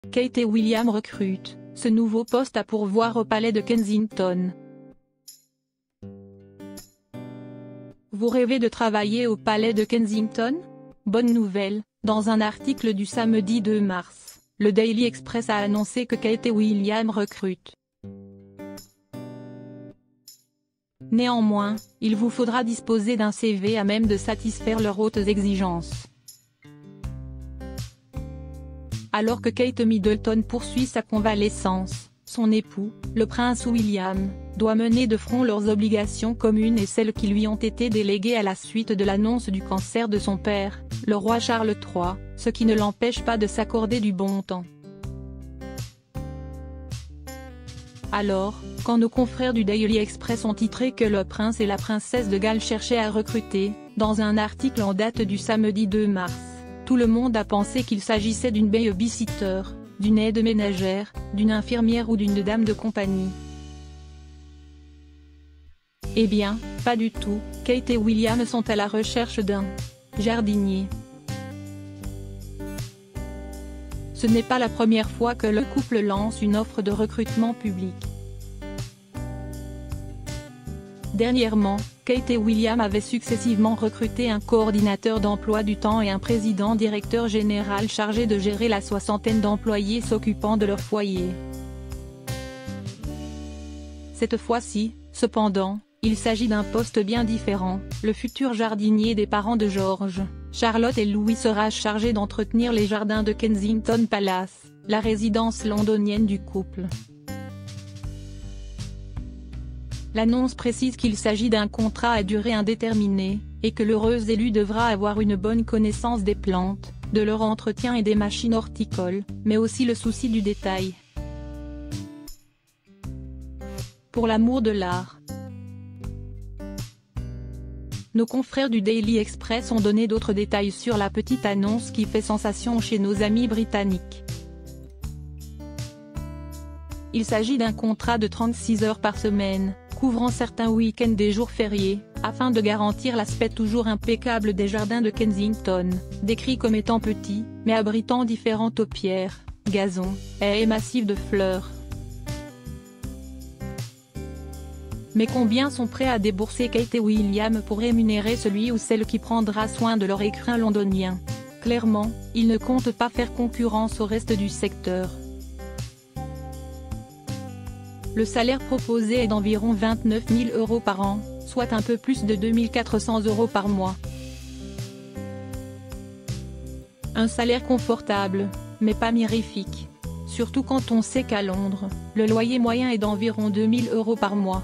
Kate et William recrutent, ce nouveau poste à pourvoir au palais de Kensington. Vous rêvez de travailler au palais de Kensington? Bonne nouvelle, dans un article du samedi 2 mars, le Daily Express a annoncé que Kate et William recrutent. Néanmoins, il vous faudra disposer d'un CV à même de satisfaire leurs hautes exigences. Alors que Kate Middleton poursuit sa convalescence, son époux, le prince William, doit mener de front leurs obligations communes et celles qui lui ont été déléguées à la suite de l'annonce du cancer de son père, le roi Charles III, ce qui ne l'empêche pas de s'accorder du bon temps. Alors, quand nos confrères du Daily Express ont titré que le prince et la princesse de Galles cherchaient à recruter, dans un article en date du samedi 2 mars, tout le monde a pensé qu'il s'agissait d'une baby-sitter, d'une aide ménagère, d'une infirmière ou d'une dame de compagnie. Eh bien, pas du tout, Kate et William sont à la recherche d'un jardinier. Ce n'est pas la première fois que le couple lance une offre de recrutement public. Dernièrement, Kate et William avaient successivement recruté un coordinateur d'emploi du temps et un président-directeur général chargé de gérer la soixantaine d'employés s'occupant de leur foyer. Cette fois-ci, cependant, il s'agit d'un poste bien différent. Le futur jardinier des parents de George, Charlotte et Louis sera chargé d'entretenir les jardins de Kensington Palace, la résidence londonienne du couple. L'annonce précise qu'il s'agit d'un contrat à durée indéterminée, et que l'heureux élu devra avoir une bonne connaissance des plantes, de leur entretien et des machines horticoles, mais aussi le souci du détail. Pour l'amour de l'art. Nos confrères du Daily Express ont donné d'autres détails sur la petite annonce qui fait sensation chez nos amis britanniques. Il s'agit d'un contrat de 36 heures par semaine, couvrant certains week-ends et jours fériés, afin de garantir l'aspect toujours impeccable des jardins de Kensington, décrits comme étant petits, mais abritant différentes taupières, gazons, haies et massifs de fleurs. Mais combien sont prêts à débourser Kate et William pour rémunérer celui ou celle qui prendra soin de leur écrin londonien? Clairement, ils ne comptent pas faire concurrence au reste du secteur. Le salaire proposé est d'environ 29 000 € par an, soit un peu plus de 2 400 € par mois. Un salaire confortable, mais pas mirifique. Surtout quand on sait qu'à Londres, le loyer moyen est d'environ 2 000 € par mois.